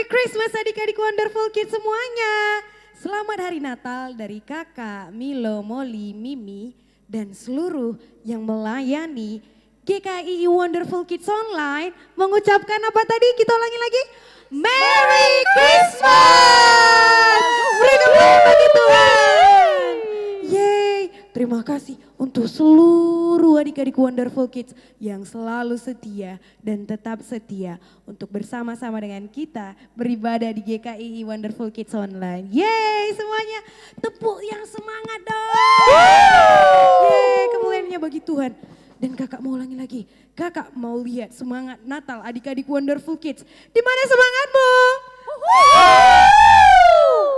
Merry Christmas adik-adik Wonderful Kids semuanya. Selamat Hari Natal dari kakak, Milo, Molly, Mimi, dan seluruh yang melayani GKI Wonderful Kids Online. Mengucapkan apa tadi? Kita ulangi lagi. Merry Christmas! Beri tepuk bagi Tuhan. Yeay, terima kasih untuk seluruh adik-adik Wonderful Kids yang selalu setia dan tetap setia untuk bersama-sama dengan kita beribadah di GKI Wonderful Kids Online. Yeay, semuanya tepuk yang semangat dong. Yeay, kemuliaannya bagi Tuhan. Dan kakak mau ulangi lagi, kakak mau lihat semangat Natal adik-adik Wonderful Kids. Di mana semangatmu?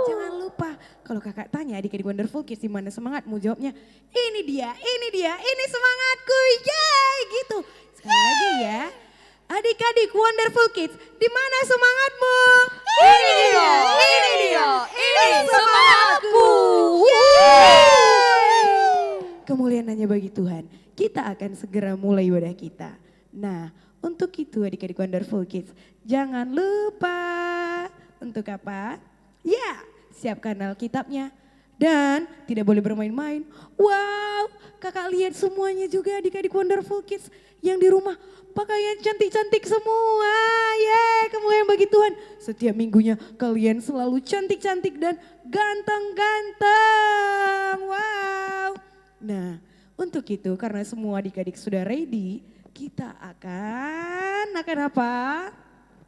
Jangan lupa kalau kakak tanya adik-adik Wonderful Kids di mana semangatmu, jawabnya ini dia, ini semangatku, yeay gitu. Sekali lagi ya, adik-adik Wonderful Kids, di mana semangatmu? Ini dia, ini semangatku, yeay. Kemuliaan hanya bagi Tuhan. Kita akan segera mulai ibadah kita. Nah, untuk itu adik-adik Wonderful Kids, jangan lupa untuk apa? Ya, siapkan Alkitabnya dan tidak boleh bermain-main. Wow, kakak lihat semuanya juga adik-adik Wonderful Kids yang di rumah pakaian cantik-cantik semua. Yeay, kemuliaan bagi Tuhan. Setiap minggunya kalian selalu cantik-cantik dan ganteng-ganteng. Wow. Nah, untuk itu karena semua adik-adik sudah ready, kita akan apa?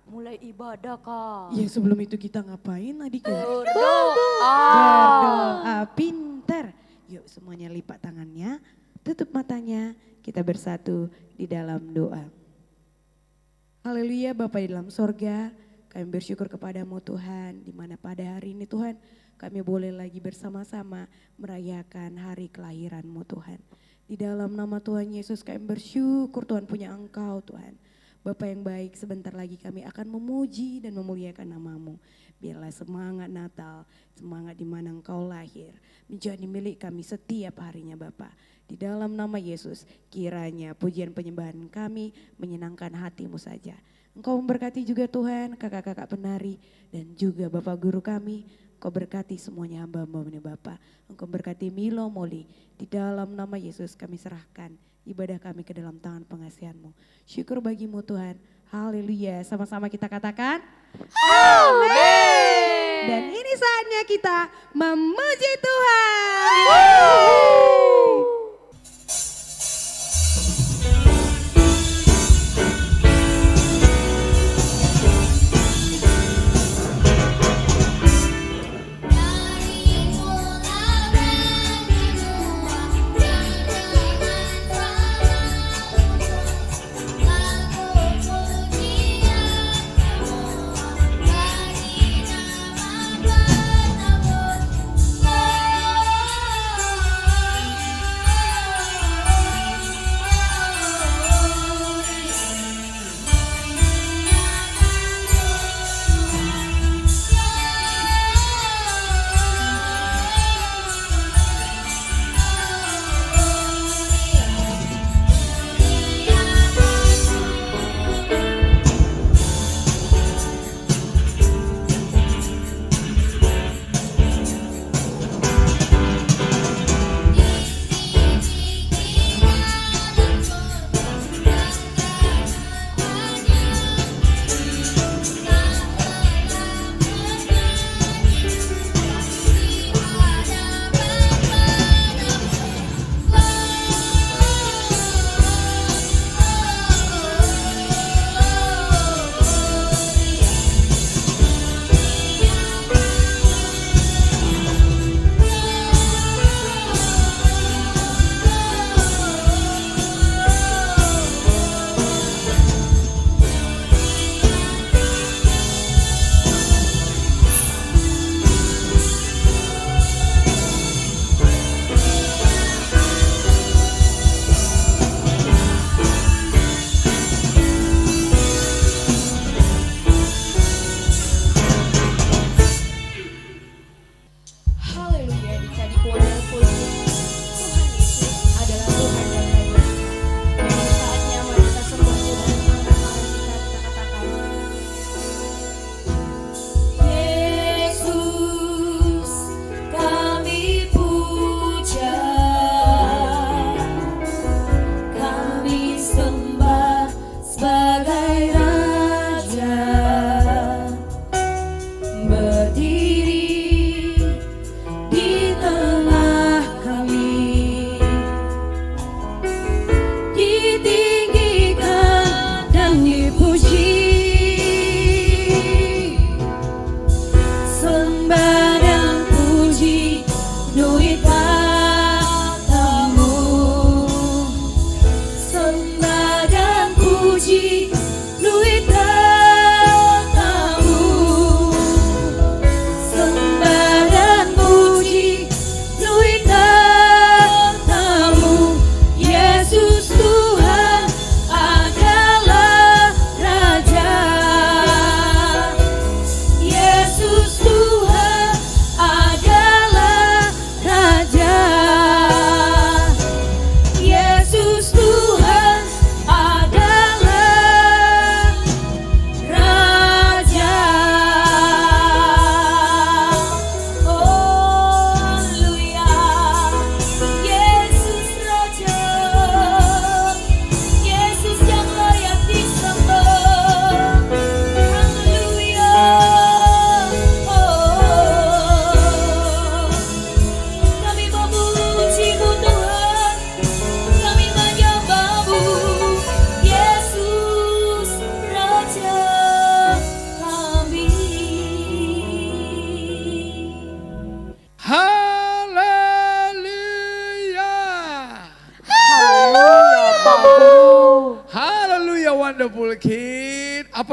Mulai ibadah Kak. Ya sebelum itu kita ngapain adik-adik? Berdoa. Berdoa, pinter. Yuk semuanya lipat tangannya, tutup matanya, kita bersatu di dalam doa. Haleluya Bapa di dalam sorga, kami bersyukur kepadamu Tuhan, di mana pada hari ini Tuhan kami boleh lagi bersama-sama merayakan hari kelahiran-Mu Tuhan. Di dalam nama Tuhan Yesus kami bersyukur Tuhan punya Engkau Tuhan. Bapa yang baik, sebentar lagi kami akan memuji dan memuliakan nama-Mu. Biarlah semangat Natal, semangat di mana Engkau lahir, menjadi milik kami setiap harinya Bapa. Di dalam nama Yesus, kiranya pujian penyembahan kami menyenangkan hati-Mu saja. Engkau memberkati juga Tuhan, kakak-kakak penari dan juga Bapak Guru kami. Engkau berkati semuanya hamba-hamba-Mu Bapa. Engkau berkati Milo, Molly. Di dalam nama Yesus kami serahkan ibadah kami ke dalam tangan pengasihan-Mu. Syukur bagi-Mu Tuhan. Haleluya. Sama-sama kita katakan. Amin. Dan ini saatnya kita memuji Tuhan.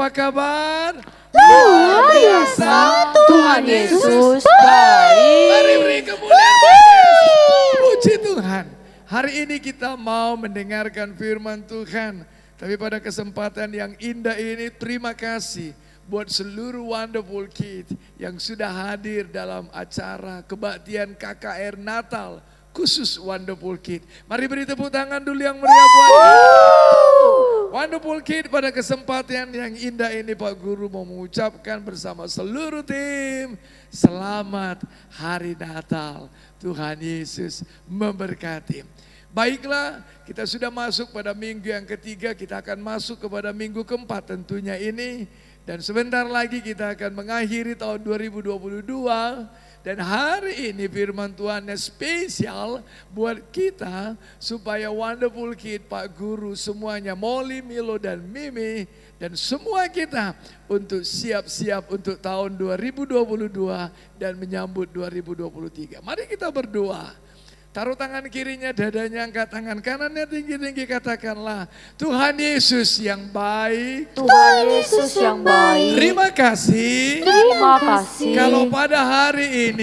apa kabar? Luar biasa, Tuhan Yesus baik. Mari beri kemuliaan buat Yesus. Puji Tuhan. Hari ini kita mau mendengarkan firman Tuhan. Tapi pada kesempatan yang indah ini terima kasih buat seluruh Wonderful Kids yang sudah hadir dalam acara kebaktian KKR Natal khusus Wonderful Kids. Mari beri tepuk tangan dulu yang meriah buat Wonderful Kids. Pada kesempatan yang indah ini Pak Guru mau mengucapkan bersama seluruh tim selamat Hari Natal. Tuhan Yesus memberkati. Baiklah, kita sudah masuk pada minggu yang ketiga, kita akan masuk kepada minggu keempat tentunya ini. Dan sebentar lagi kita akan mengakhiri tahun 2022. Dan hari ini firman Tuhan spesial buat kita supaya Wonderful Kid, Pak Guru, semuanya, Molly, Milo, dan Mimi, dan semua kita untuk siap-siap untuk tahun 2022 dan menyambut 2023. Mari kita berdoa. Taruh tangan kirinya, dadanya, angkat tangan kanannya tinggi-tinggi, katakanlah, Tuhan Yesus yang baik. Tuhan Yesus yang baik. Terima kasih. Terima kasih. Kalau pada hari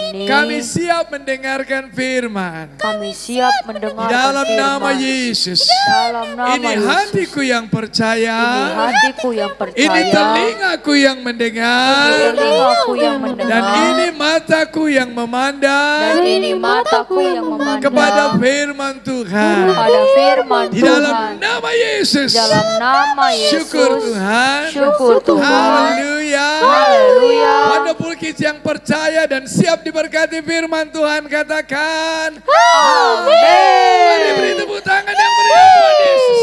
ini kami siap mendengarkan firman. Kami siap mendengar Dalam nama Yesus. Dalam nama Ini Yesus. hatiku yang percaya. Ini hatiku yang percaya. Ini telingaku yang mendengar. Telingaku yang mendengar. Dan ini mataku yang memandang. Dan ini mataku yang memandang kepada firman Tuhan. kepada firman Di Tuhan. dalam nama Yesus. Dalam nama Yesus. Syukur Tuhan. Syukur Tuhan. Haleluya. Haleluya. Wonderful Kids yang percaya dan siap diberkati firman Tuhan, katakan Amin. mari beri tepuk tangan yang meriah buat Yesus.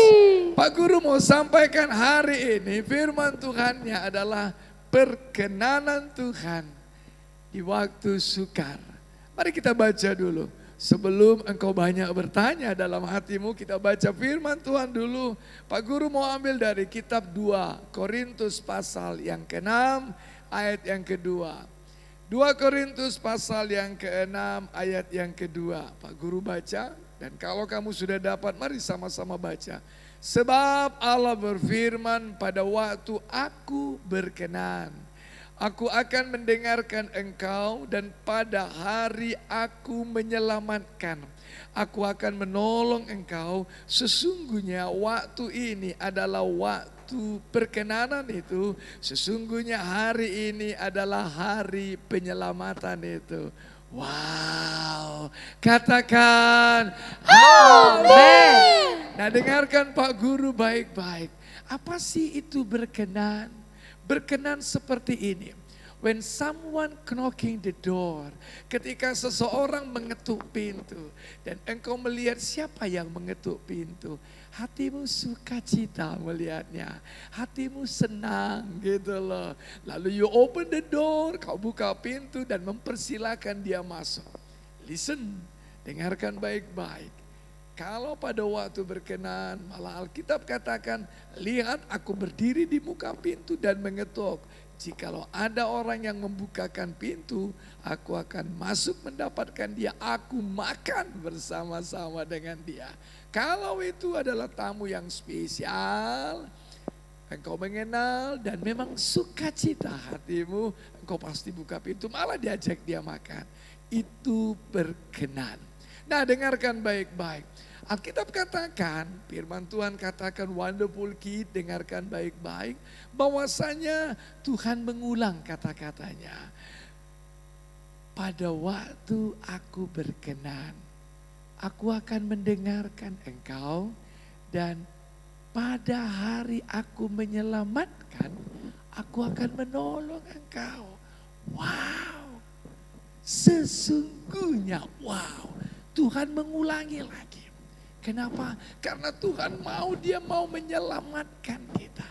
Pak Guru mau sampaikan hari ini firman Tuhannya adalah perkenanan Tuhan di waktu sukar. Mari kita baca dulu. Sebelum engkau banyak bertanya dalam hatimu, kita baca firman Tuhan dulu. Pak Guru mau ambil dari kitab 2 Korintus pasal yang ke-6 ayat yang kedua. 2 Korintus pasal yang ke-6 ayat yang kedua. Pak Guru baca, dan kalau kamu sudah dapat mari sama-sama baca. Sebab Allah berfirman, pada waktu aku berkenan, aku akan mendengarkan engkau, dan pada hari aku menyelamatkan. Aku akan menolong engkau. Sesungguhnya waktu ini adalah waktu perkenanan itu. Sesungguhnya hari ini adalah hari penyelamatan itu. Wow, katakan amin. Nah, dengarkan Pak Guru baik-baik. Apa sih itu berkenan? Berkenan seperti ini. When someone knocking the door, ketika seseorang mengetuk pintu dan engkau melihat siapa yang mengetuk pintu, hatimu sukacita melihatnya, hatimu senang gitu loh. Lalu you open the door, kau buka pintu dan mempersilahkan dia masuk. Listen, dengarkan baik-baik. Kalau pada waktu berkenan, malah Alkitab katakan, lihat aku berdiri di muka pintu dan mengetuk. Jikalau ada orang yang membukakan pintu, aku akan masuk mendapatkan dia. Aku makan bersama-sama dengan dia. Kalau itu adalah tamu yang spesial, engkau mengenal dan memang sukacita hatimu, engkau pasti buka pintu, malah diajak dia makan. Itu berkenan. Nah, dengarkan baik-baik. Alkitab katakan, firman Tuhan katakan, Wonderful Kid, dengarkan baik-baik, bahwasanya Tuhan mengulang kata-katanya. Pada waktu aku berkenan, aku akan mendengarkan engkau, dan pada hari aku menyelamatkan, aku akan menolong engkau. Wow, sesungguhnya wow, Tuhan mengulangi lagi. Kenapa? Karena Tuhan dia mau menyelamatkan kita.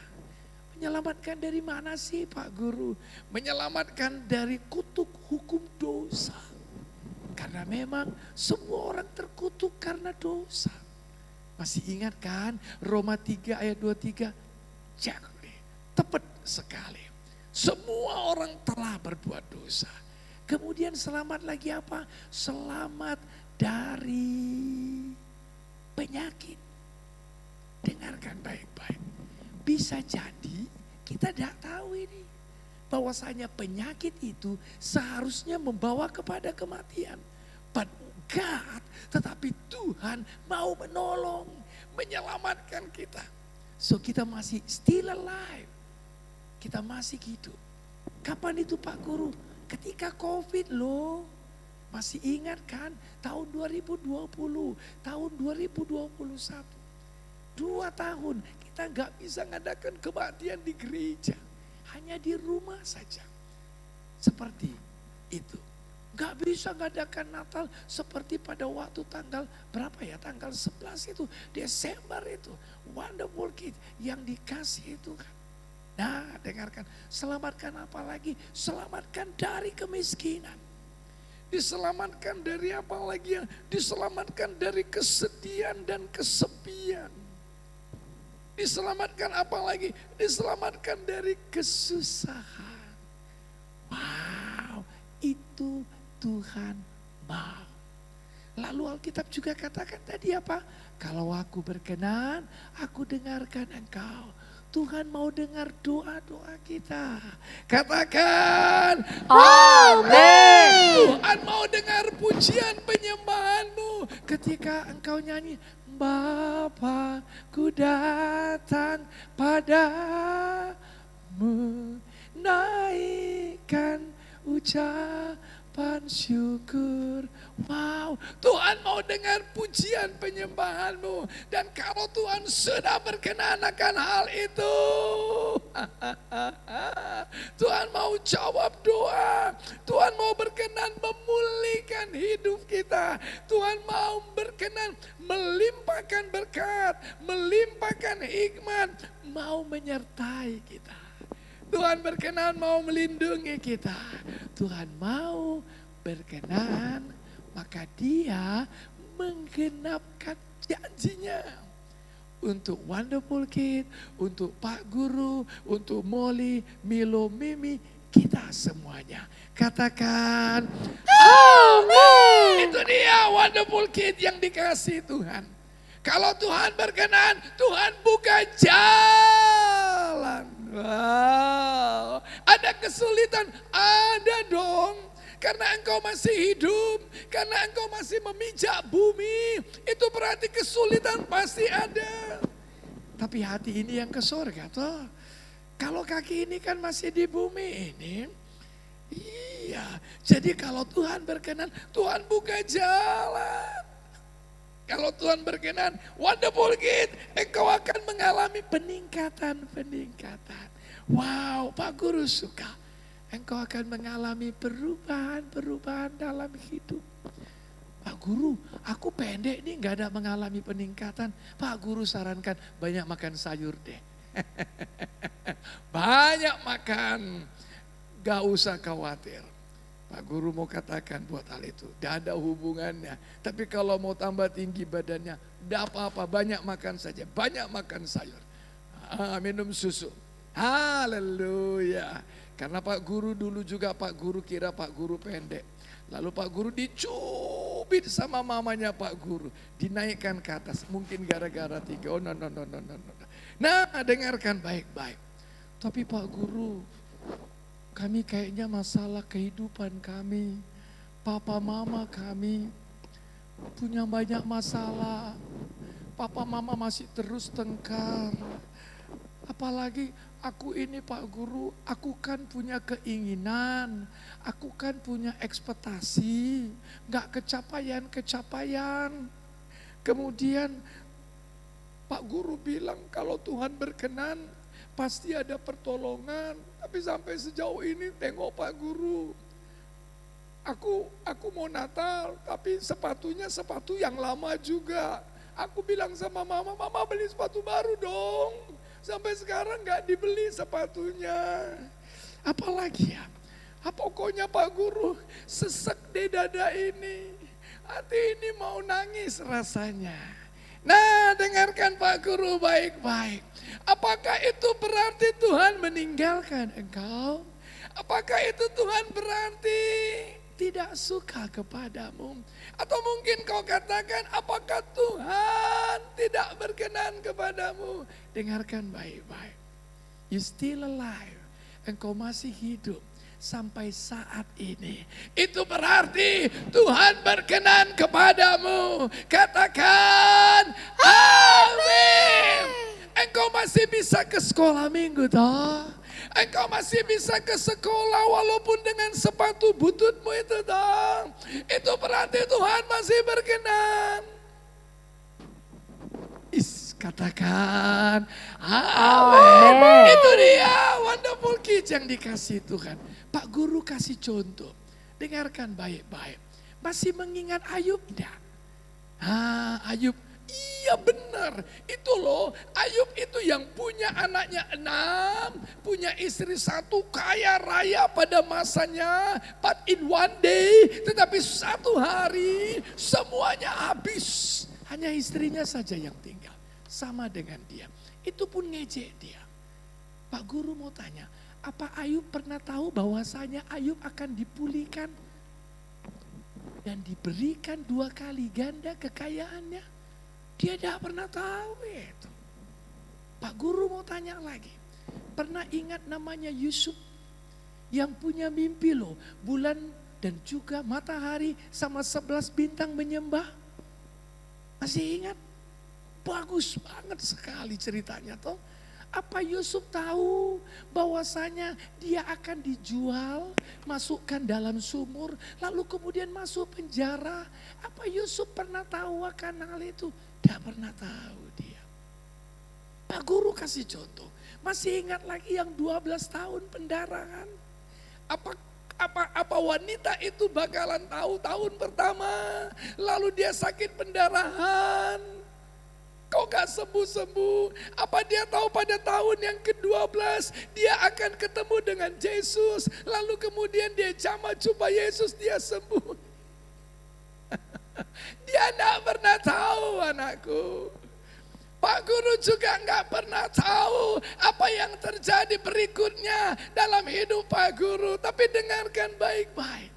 Menyelamatkan dari mana sih Pak Guru? Menyelamatkan dari kutuk hukum dosa. Karena memang semua orang terkutuk karena dosa. Masih ingat kan Roma 3 ayat 23? Cek nih, tepat sekali. Semua orang telah berbuat dosa. Kemudian selamat lagi apa? Selamat dari penyakit. Dengarkan baik-baik. bisa jadi kita tidak tahu ini. Bahwasanya penyakit itu seharusnya membawa kepada kematian. But God, tetapi Tuhan mau menolong, menyelamatkan kita. So kita masih still alive. Kita masih hidup. Kapan itu Pak Guru? Ketika COVID loh. Masih ingat kan? Tahun 2020, tahun 2021. 2 tahun kita gak bisa ngadakan kebaktian di gereja. Hanya di rumah saja. Seperti itu. Gak bisa ngadakan Natal seperti pada waktu tanggal berapa ya? Tanggal 11 itu, Desember itu. Wonderful Kid yang dikasih itu kan. Nah dengarkan, selamatkan apa lagi? Selamatkan dari kemiskinan. Diselamatkan dari apa lagi ya? Diselamatkan dari kesedihan dan kesepian. Diselamatkan apa lagi? Diselamatkan dari kesusahan. Wow, itu Tuhan mau. Lalu Alkitab juga katakan tadi apa? Kalau aku berkenan, aku dengarkan engkau. Tuhan mau dengar doa-doa kita. Katakan, Amin. Tuhan mau dengar pujian penyembahanmu. Ketika engkau nyanyi, Bapa, ku datang padamu, naikkan ucapan syukur. Wow, Tuhan mau dengar pujian penyembahanmu. Dan kalau Tuhan sudah berkenan akan hal itu, Tuhan mau jawab doa. Tuhan mau berkenan memulihkan hidup kita. Tuhan mau berkenan melimpahkan berkat, melimpahkan hikmat, mau menyertai kita. Tuhan berkenan mau melindungi kita. Tuhan mau berkenan, maka Dia menggenapkan janjinya. Untuk Wonderful Kid, untuk Pak Guru, untuk Molly, Milo, Mimi, kita semuanya. Katakan, Amin. Itu dia Wonderful Kid yang dikasih Tuhan. Kalau Tuhan berkenan, Tuhan buka jalan. Wow, ada kesulitan, ada dong. Karena engkau masih hidup, karena engkau masih memijak bumi, itu berarti kesulitan pasti ada. Tapi hati ini yang ke surga toh. Kalau kaki ini kan masih di bumi ini. Iya, jadi kalau Tuhan berkenan, Tuhan buka jalan. Kalau Tuhan berkenan, Wonderful Kid, engkau akan mengalami peningkatan. Wow, Pak Guru suka. Engkau akan mengalami perubahan dalam hidup. Pak Guru, aku pendek nih gak ada mengalami peningkatan. Pak Guru sarankan banyak makan sayur deh. Banyak makan, gak usah khawatir. Pak Guru mau katakan buat hal itu, gak ada hubungannya. Tapi kalau mau tambah tinggi badannya, gak apa-apa, banyak makan saja. Banyak makan sayur, minum susu. Haleluya. Karena Pak Guru dulu juga Pak Guru kira Pak Guru pendek. Lalu Pak Guru dicubit sama mamanya Pak Guru. Dinaikkan ke atas, mungkin gara-gara 3. Oh no. Nah dengarkan baik-baik. Tapi Pak Guru, kami kayaknya masalah kehidupan kami. Papa mama kami punya banyak masalah. Papa mama masih terus tengkar. Apalagi aku ini Pak Guru, aku kan punya keinginan, aku kan punya ekspektasi, gak kecapaian. Kemudian Pak Guru bilang kalau Tuhan berkenan pasti ada pertolongan. Tapi sampai sejauh ini tengok Pak Guru, aku mau Natal tapi sepatunya sepatu yang lama juga. Aku bilang sama mama beli sepatu baru dong. Sampai sekarang gak dibeli sepatunya. Apalagi ya, pokoknya Pak Guru sesek di dada ini. Hati ini mau nangis rasanya. Nah dengarkan Pak Guru baik-baik. Apakah itu berarti Tuhan meninggalkan engkau? Apakah itu Tuhan berarti tidak suka kepadamu. Atau mungkin kau katakan, apakah Tuhan tidak berkenan kepadamu? Dengarkan baik-baik. You still alive. Engkau masih hidup sampai saat ini. Itu berarti Tuhan berkenan kepadamu. Katakan amin. Engkau masih bisa ke sekolah minggu toh. Engkau masih bisa ke sekolah walaupun dengan sepatu bututmu itu toh. Itu berarti Tuhan masih berkenan. Katakan amin. Itu dia wonderful kids yang dikasih Tuhan. Pak Guru kasih contoh. Dengarkan baik-baik. Masih mengingat Ayub enggak? Ayub, iya benar. Itu loh, Ayub itu yang punya anaknya 6, punya istri 1, kaya raya pada masanya. But in one day, tetapi satu hari semuanya habis. Hanya istrinya saja yang tinggal. Sama dengan dia. Itu pun ngejek dia. Pak Guru mau tanya, apa Ayub pernah tahu bahwasanya Ayub akan dipulihkan dan diberikan 2 kali ganda kekayaannya? Dia tidak pernah tahu itu. Pak Guru mau tanya lagi, pernah ingat namanya Yusuf yang punya mimpi loh, bulan dan juga matahari sama 11 bintang menyembah? Masih ingat? Bagus banget sekali ceritanya toh. Apa Yusuf tahu bahwasanya dia akan dijual, masukkan dalam sumur, lalu kemudian masuk penjara? Apa Yusuf pernah tahu akan hal itu? Tidak pernah tahu dia. Pak Guru kasih contoh. Masih ingat lagi yang 12 tahun pendarahan? Apa wanita itu bakalan tahu tahun pertama, lalu dia sakit pendarahan? Kok gak sembuh-sembuh? Apa dia tahu pada tahun yang ke-12 dia akan ketemu dengan Yesus. Lalu kemudian dia jamah jumpa Yesus, dia sembuh. Dia gak pernah tahu anakku. Pak Guru juga gak pernah tahu apa yang terjadi berikutnya dalam hidup Pak Guru. Tapi dengarkan baik-baik.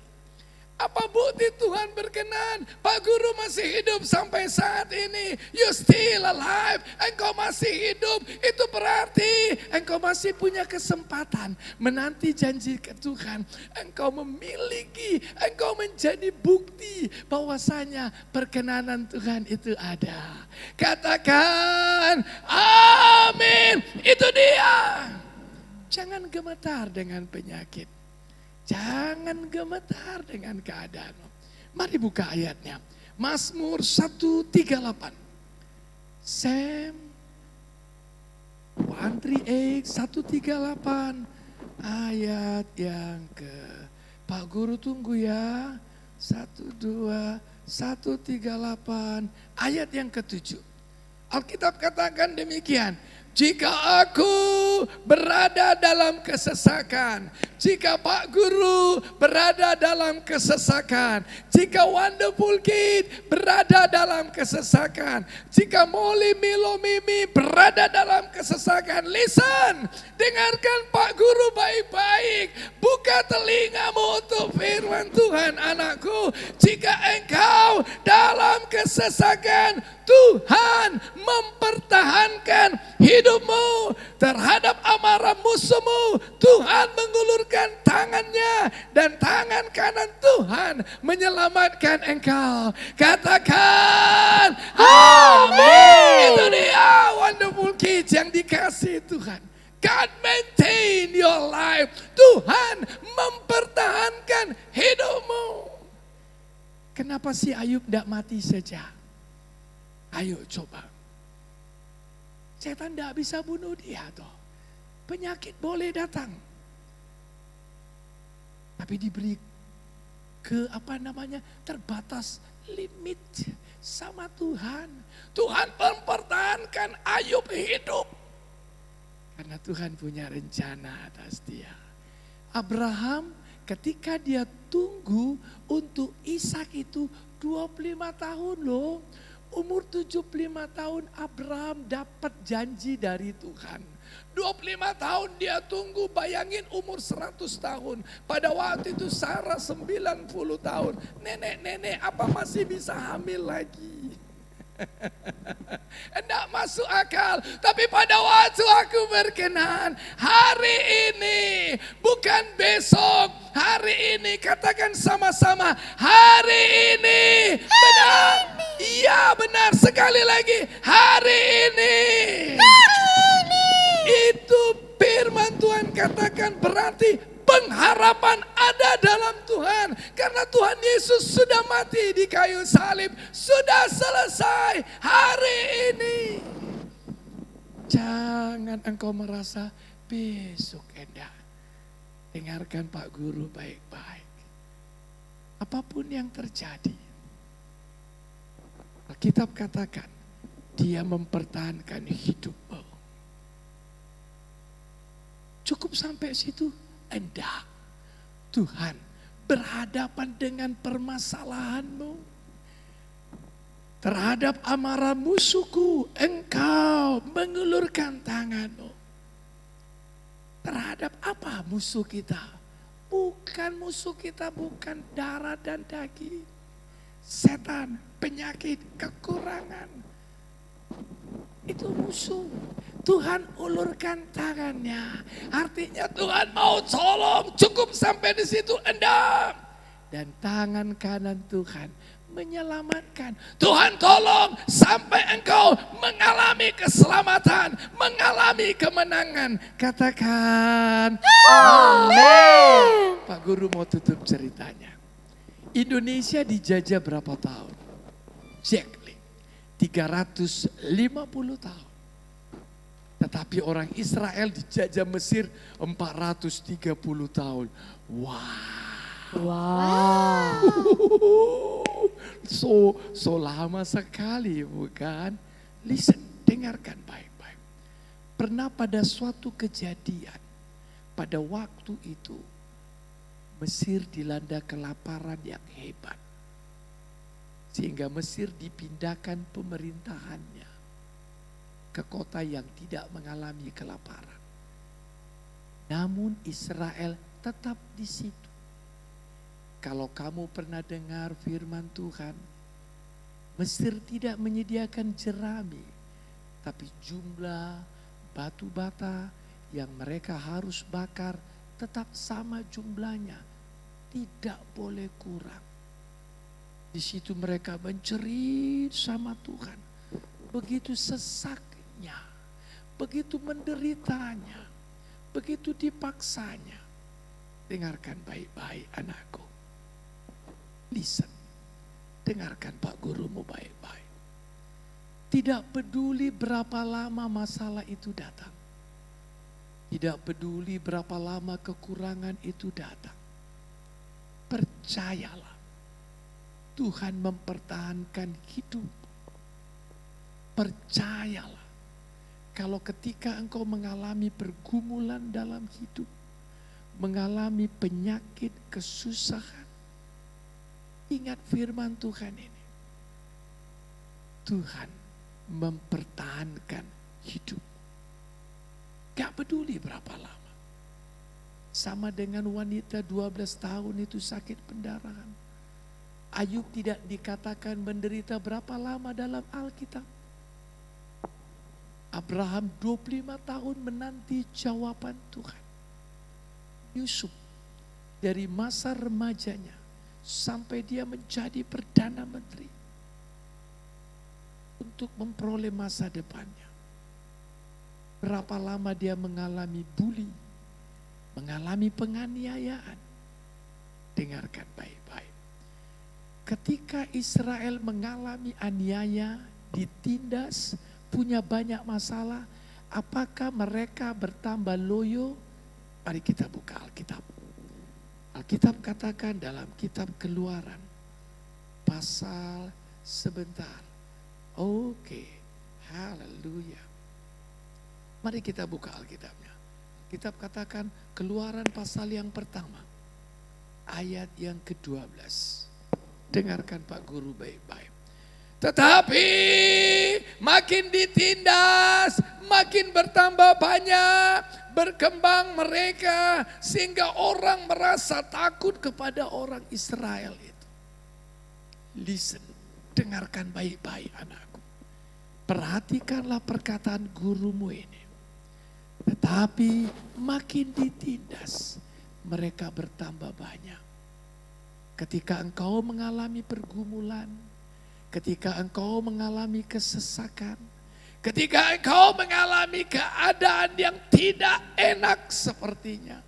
Apa bukti Tuhan berkenan? Pak Guru masih hidup sampai saat ini. You still alive. Engkau masih hidup. Itu berarti engkau masih punya kesempatan menanti janji ke Tuhan. Engkau memiliki, engkau menjadi bukti bahwasanya perkenanan Tuhan itu ada. Katakan amin. Itu dia. Jangan gemetar dengan penyakit. Jangan gemetar dengan keadaan. Mari buka ayatnya. Mazmur 138. Sam 138 ayat yang ke. Pak Guru tunggu ya. 138 ayat yang ke-7. Alkitab katakan demikian. Jika aku berada dalam kesesakan, jika Pak Guru berada dalam kesesakan, jika Wonderful Kid berada dalam kesesakan, jika Molly Milo Mimi berada dalam kesesakan, listen, dengarkan Pak Guru baik-baik, buka telingamu untuk firman Tuhan anakku. Jika engkau dalam kesesakan, Tuhan mempertahankan hidupmu terhadap amarah musuhmu. Tuhan mengulurkan tangannya dan tangan kanan Tuhan menyelamatkan engkau. Katakan amin. Itu dia Wonderful Kids yang dikasih Tuhan. God maintain your life. Tuhan mempertahankan hidupmu. Kenapa si Ayub tidak mati saja? Ayo coba. Setan tidak bisa bunuh dia toh. Penyakit boleh datang. Tapi diberi terbatas limit sama Tuhan. Tuhan mempertahankan Ayub hidup. Karena Tuhan punya rencana atas dia. Abraham ketika dia tunggu untuk Ishak itu 25 tahun loh. Umur 75 tahun Abraham dapat janji dari Tuhan. 25 tahun dia tunggu, bayangin umur 100 tahun. Pada waktu itu Sarah 90 tahun. Nenek-nenek apa masih bisa hamil lagi? Enggak masuk akal. Tapi pada waktu aku berkenan, hari ini, bukan besok, hari ini, katakan sama-sama, hari ini, benar, iya benar, sekali lagi, hari ini. Itu firman Tuhan katakan berarti pengharapan ada dalam Tuhan. Karena Tuhan Yesus sudah mati di kayu salib. Sudah selesai hari ini. Jangan engkau merasa besok enggak. Dengarkan Pak Guru baik-baik. Apapun yang terjadi. Alkitab katakan dia mempertahankan hidupmu. Cukup sampai situ? Enggak. Tuhan berhadapan dengan permasalahanmu. Terhadap amarah musuhku, engkau mengulurkan tanganmu. Terhadap apa musuh kita? Bukan musuh kita, bukan darah dan daging. Setan, penyakit, kekurangan. Itu musuh. Tuhan ulurkan tangannya. Artinya Tuhan mau tolong, cukup sampai di situ, enggak. Dan tangan kanan Tuhan menyelamatkan. Tuhan tolong sampai engkau mengalami keselamatan, mengalami kemenangan. Katakan Amin. Pak Guru mau tutup ceritanya. Indonesia dijajah berapa tahun? Exactly 350 tahun. Tetapi orang Israel dijajah Mesir 430 tahun. Wow. So lama sekali bukan? Listen, dengarkan baik-baik. Pernah pada suatu kejadian, pada waktu itu Mesir dilanda kelaparan yang hebat. Sehingga Mesir dipindahkan pemerintahannya ke kota yang tidak mengalami kelaparan. Namun Israel tetap di situ. Kalau kamu pernah dengar firman Tuhan, Mesir tidak menyediakan jerami, tapi jumlah batu bata yang mereka harus bakar tetap sama jumlahnya, tidak boleh kurang. Di situ mereka menjerit sama Tuhan, begitu sesaknya, begitu menderitanya, begitu dipaksanya. Dengarkan baik-baik anakku. Listen, dengarkan Pak Gurumu baik-baik. Tidak peduli berapa lama masalah itu datang. Tidak peduli berapa lama kekurangan itu datang. Percayalah, Tuhan mempertahankan hidup. Percayalah, kalau ketika engkau mengalami pergumulan dalam hidup, mengalami penyakit, kesusahan, ingat firman Tuhan ini. Tuhan mempertahankan hidup. Gak peduli berapa lama. Sama dengan wanita 12 tahun itu sakit pendarahan. Ayub tidak dikatakan menderita berapa lama dalam Alkitab. Abraham 25 tahun menanti jawaban Tuhan. Yusuf dari masa remajanya sampai dia menjadi Perdana Menteri. Untuk memperoleh masa depannya. Berapa lama dia mengalami bully, mengalami penganiayaan. Dengarkan baik-baik. Ketika Israel mengalami aniaya, ditindas, punya banyak masalah, apakah mereka bertambah loyo? Mari kita buka Alkitab. Alkitab katakan dalam kitab Keluaran, pasal sebentar. Oke, haleluya. Mari kita buka Alkitabnya. Kitab katakan Keluaran pasal yang pertama, ayat yang ke-12. Dengarkan Pak Guru baik-baik. Tetapi makin ditindas, makin bertambah banyak, berkembang mereka sehingga orang merasa takut kepada orang Israel itu. Listen, dengarkan baik-baik anakku. Perhatikanlah perkataan gurumu ini. Tetapi makin ditindas, mereka bertambah banyak. Ketika engkau mengalami pergumulan, ketika engkau mengalami kesesakan, ketika engkau mengalami keadaan yang tidak enak sepertinya,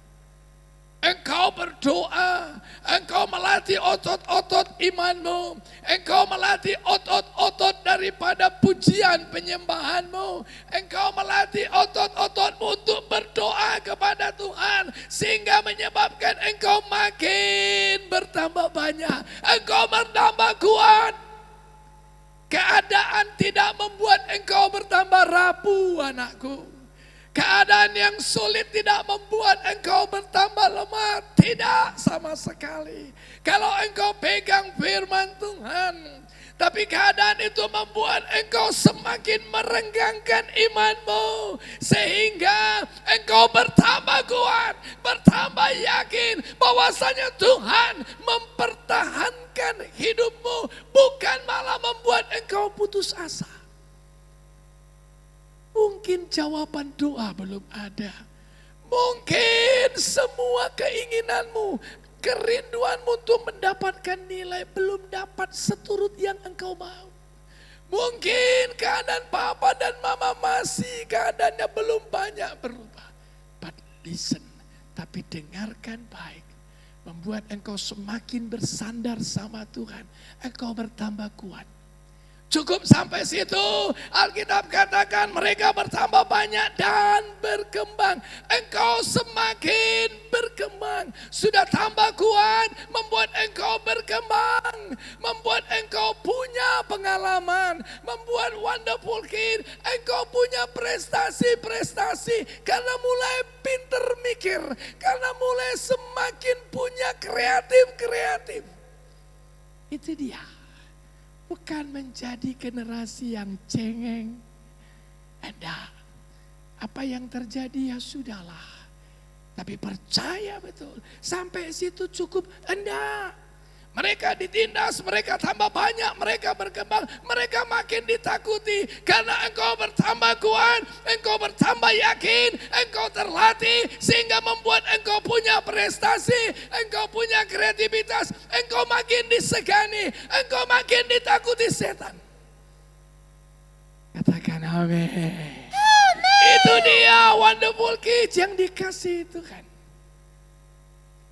engkau berdoa, engkau melatih otot-otot imanmu, engkau melatih otot-otot daripada pujian penyembahanmu, engkau melatih otot-ototmu untuk berdoa kepada Tuhan, sehingga menyebabkan engkau makin bertambah banyak, engkau bertambah kuat. Keadaan tidak membuat engkau bertambah rapuh anakku. Keadaan yang sulit tidak membuat engkau bertambah lemah. Tidak sama sekali. Kalau engkau pegang firman Tuhan. Tapi keadaan itu membuat engkau semakin merenggangkan imanmu. Sehingga engkau bertambah kuat, bertambah yakin bahwasanya Tuhan mempertahankan hidupmu. Bukan malah membuat engkau putus asa. Mungkin jawaban doa belum ada. Mungkin semua keinginanmu, kerinduanmu untuk mendapatkan nilai belum dapat seturut yang engkau mau. Mungkin keadaan papa dan mama masih keadaannya belum banyak berubah. But listen, tapi dengarkan baik. Membuat engkau semakin bersandar sama Tuhan. Engkau bertambah kuat. Cukup sampai situ. Alkitab katakan mereka bertambah banyak dan berkembang. Engkau semakin berkembang. Sudah tambah kuat, membuat engkau berkembang. Membuat engkau punya pengalaman. Membuat wonderful kid. Engkau punya prestasi-prestasi. Karena mulai pinter mikir. Karena mulai semakin punya kreatif-kreatif. Itu dia. Bukan menjadi generasi yang cengeng. Enggak. Apa yang terjadi ya sudahlah. Tapi percaya betul. Sampai situ cukup. Enggak. Mereka ditindas, mereka tambah banyak, mereka berkembang, mereka makin ditakuti. Karena engkau bertambah kuat, engkau bertambah yakin, engkau terlatih. Sehingga membuat engkau punya prestasi, engkau punya kreativitas. Engkau makin disegani, engkau makin ditakuti setan. Katakan amin. Itu dia wonderful kids yang dikasih Tuhan.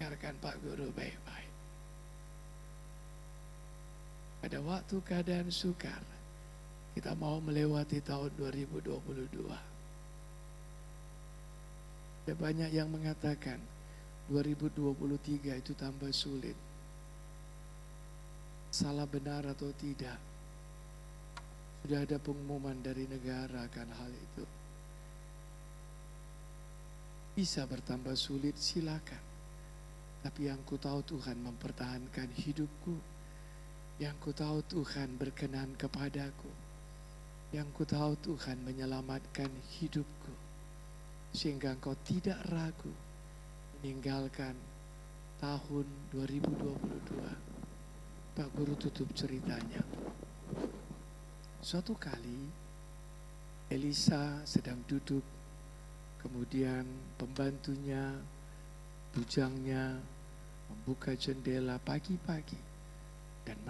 Dengarkan Pak Guru baik-baik. Pada waktu keadaan sukar, kita mau melewati tahun 2022. Ada banyak yang mengatakan 2023 itu tambah sulit. Salah benar atau tidak? Sudah ada pengumuman dari negara akan hal itu. Bisa bertambah sulit, silakan. Tapi yang ku tahu Tuhan mempertahankan hidupku. Yang ku tahu Tuhan berkenan kepadaku. Yang ku tahu Tuhan menyelamatkan hidupku. Sehingga engkau tidak ragu meninggalkan tahun 2022. Pak Guru tutup ceritanya. Suatu kali Elisa sedang duduk. Kemudian pembantunya, bujangnya membuka jendela pagi-pagi. Dan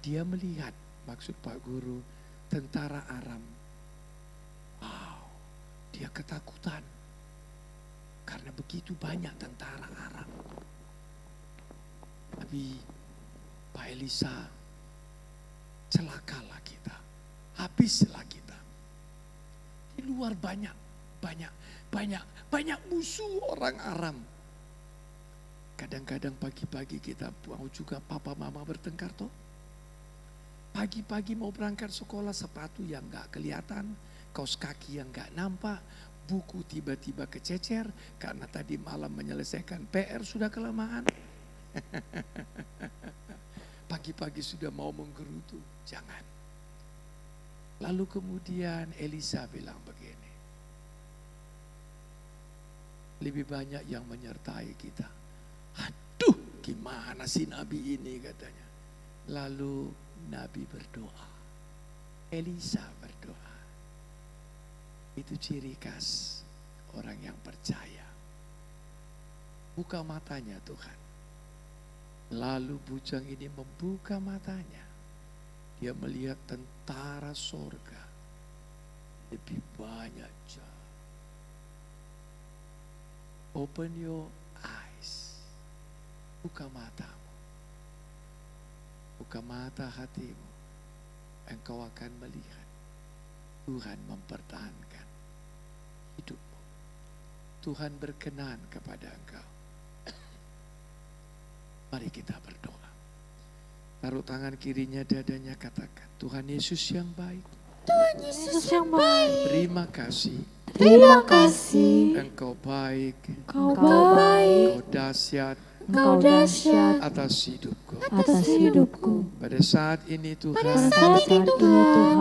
dia melihat, maksud Pak Guru, tentara Aram. Wow, dia ketakutan. Karena begitu banyak tentara Aram. Tapi Pak Elisa, celakalah kita. Habislah kita. Di luar banyak musuh orang Aram. Kadang-kadang pagi-pagi kita mau juga papa mama bertengkar toh. Pagi-pagi mau berangkat sekolah, sepatu yang gak kelihatan, kaos kaki yang gak nampak, buku tiba-tiba kececer karena tadi malam menyelesaikan PR sudah kelamaan. Pagi-pagi sudah mau menggerutu, jangan. Lalu kemudian Elisa bilang begini, lebih banyak yang menyertai kita. Aduh, gimana sih nabi ini katanya. Lalu nabi berdoa, Elisa berdoa. Itu ciri khas orang yang percaya. Buka matanya Tuhan. Lalu bujang ini membuka matanya. Dia melihat tentara sorga lebih banyak jauh. Open your eyes. Buka matamu. Buka mata hatimu. Engkau akan melihat Tuhan mempertahankan hidupmu. Tuhan berkenan kepada engkau. Mari kita berdoa. Taruh tangan kirinya dadanya, katakan, Tuhan Yesus yang baik. Tuhan Yesus yang baik. Terima kasih. Terima kasih. Engkau baik. Engkau baik. Engkau dahsyat Engkau dahsyat atas hidupku. atas hidupku. Pada saat ini Tuhan, Pada saat ini Tuhan,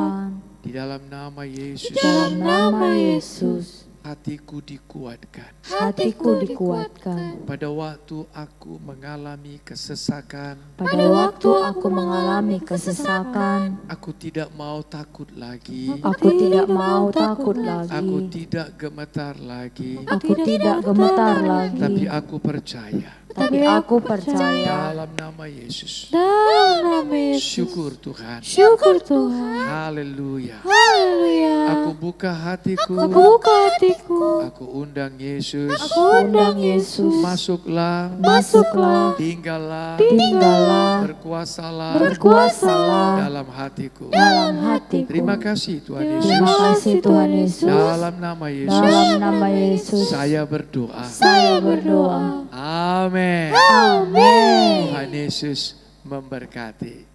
di dalam nama Yesus, dalam nama Yesus, hatiku dikuatkan. hatiku dikuatkan. Pada waktu aku mengalami kesesakan, Pada waktu aku mengalami kesesakan, aku tidak mau takut lagi. aku tidak mau takut lagi. Aku tidak gemetar lagi. Aku tidak gemetar lagi. Tapi aku percaya Tapi aku percaya dalam nama Yesus. dalam nama Yesus. Syukur Tuhan. Syukur Tuhan. Haleluya. Haleluya. Aku buka hatiku. Aku buka hatiku. Aku undang Yesus. Aku undang Yesus. Masuklah. Masuklah. Tinggallah. Tinggallah. Berkuasalah Berkuasalah dalam hatiku. dalam hatiku. Terima kasih Tuhan Terima Yesus. kasih Tuhan Yesus. Dalam nama Yesus. Dalam nama Yesus. Saya berdoa. Saya berdoa. Amin. Amin. Tuhan Yesus memberkati.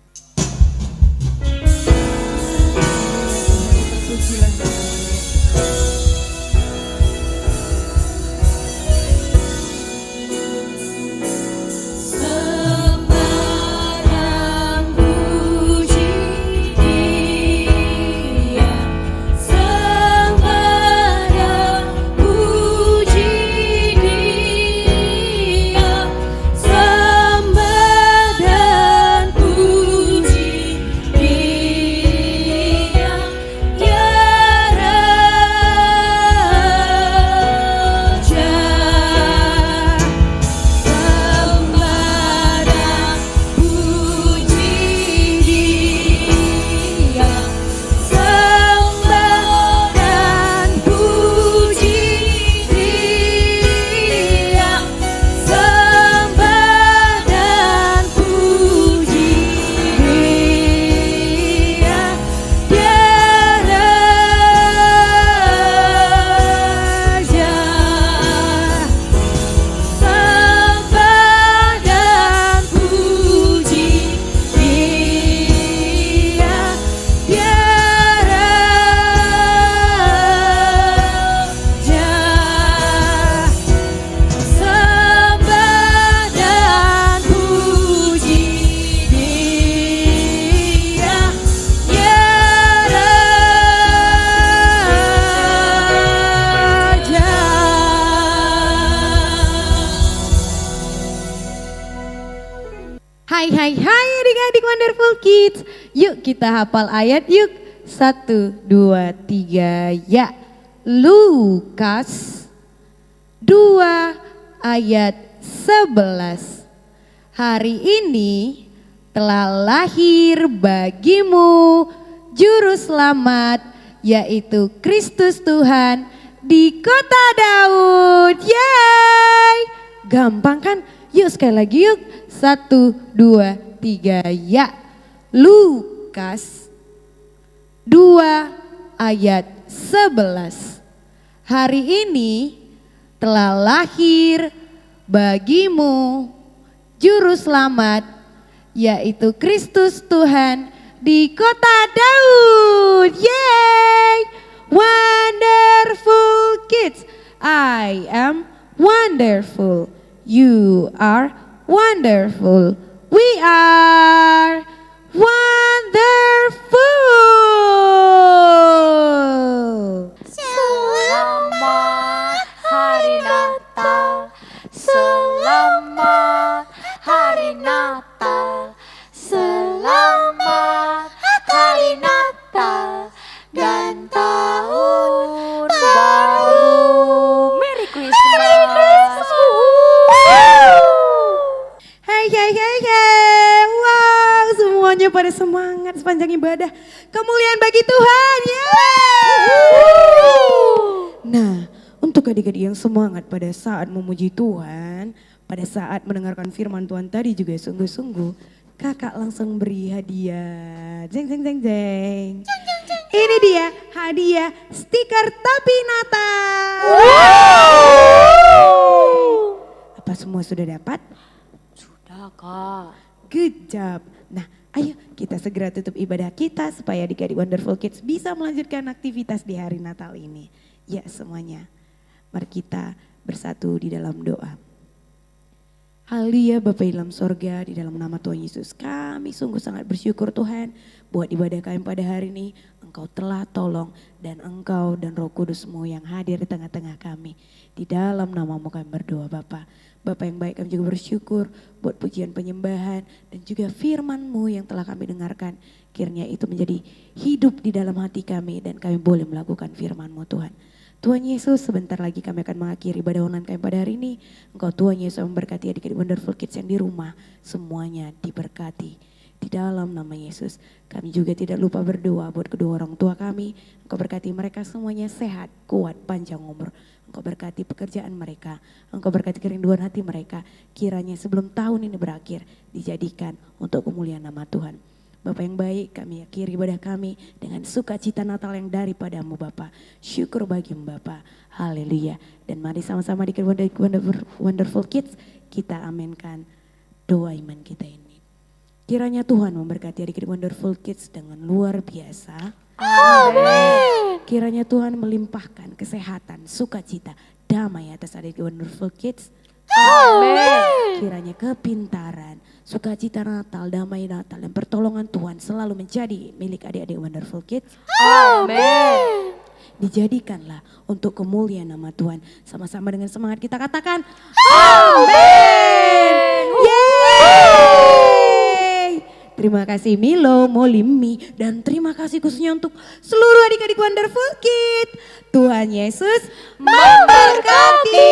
Sembarang puji Dia, sembarang puji Dia, sembah dan puji Dia, ya Raja. Sembarang puji Dia, sembah dan puji Dia, sembah dan puji Dia, Dia Raja. Sembah dan puji Dia, Dia Raja. Sembah dan puji Dia, Dia Raja. Hai hai hai adik-adik Wonderful Kids. Yuk kita hafal ayat yuk. 1, 2, 3 ya. Lukas 2 ayat 11. Hari ini telah lahir bagimu juru selamat, yaitu Kristus Tuhan di kota Daud. Yeay! Gampang kan? Yuk sekali lagi yuk. 1, 2, 3 ya. Lukas 2 ayat 11. Hari ini telah lahir bagimu juru selamat, yaitu Kristus Tuhan di kota Daud. Yeay! Wonderful kids. I am wonderful. You are wonderful. We are wonderful. pada semangat sepanjang ibadah. Kemuliaan bagi Tuhan. Nah, untuk adik-adik yang semangat pada saat memuji Tuhan, pada saat mendengarkan firman Tuhan tadi juga sungguh-sungguh, kakak langsung beri hadiah. Jeng jeng jeng jeng. Ini dia hadiah stiker Tapi Natal. Apa semua sudah dapat? Sudah Kak. Good job. Nah, ayo kita segera tutup ibadah kita supaya adik-adik Wonderful Kids bisa melanjutkan aktivitas di hari Natal ini. Ya semuanya, mari kita bersatu di dalam doa. Haleluya Bapa di dalam sorga, di dalam nama Tuhan Yesus kami sungguh sangat bersyukur Tuhan buat ibadah kami pada hari ini. Engkau telah tolong dan Engkau dan Roh Kudus-Mu yang hadir di tengah-tengah kami. Di dalam nama-Mu kami berdoa Bapa. Bapa yang baik, kami juga bersyukur buat pujian penyembahan dan juga firman-Mu yang telah kami dengarkan. Kiranya itu menjadi hidup di dalam hati kami dan kami boleh melakukan firman-Mu Tuhan. Tuhan Yesus, sebentar lagi kami akan mengakhiri ibadah online kami pada hari ini. Engkau Tuhan Yesus memberkati adik-adik Wonderful Kids yang di rumah. Semuanya diberkati. Di dalam nama Yesus, kami juga tidak lupa berdoa buat kedua orang tua kami. Engkau berkati mereka semuanya sehat, kuat, panjang umur. Engkau berkati pekerjaan mereka. Engkau berkati kerinduan hati mereka. Kiranya sebelum tahun ini berakhir, dijadikan untuk kemuliaan nama Tuhan. Bapak yang baik, kami akhiri ibadah kami dengan sukacita Natal yang daripadamu Bapa. Syukur bagimu Bapa. Haleluya. Dan mari sama-sama di Wonderful Kids kita aminkan doa iman kita ini. Kiranya Tuhan memberkati adik-adik Wonderful Kids dengan luar biasa. Amin. Kiranya Tuhan melimpahkan kesehatan, sukacita, damai atas adik-adik Wonderful Kids. Amin. Kiranya kepintaran, sukacita Natal, damai Natal, dan pertolongan Tuhan selalu menjadi milik adik-adik Wonderful Kids. Amin. Dijadikanlah untuk kemuliaan nama Tuhan. Sama-sama dengan semangat kita katakan Amin. Yeay. Terima kasih Milo, Molimi, dan terima kasih khususnya untuk seluruh adik-adik Wonderful Kids. Tuhan Yesus memberkati.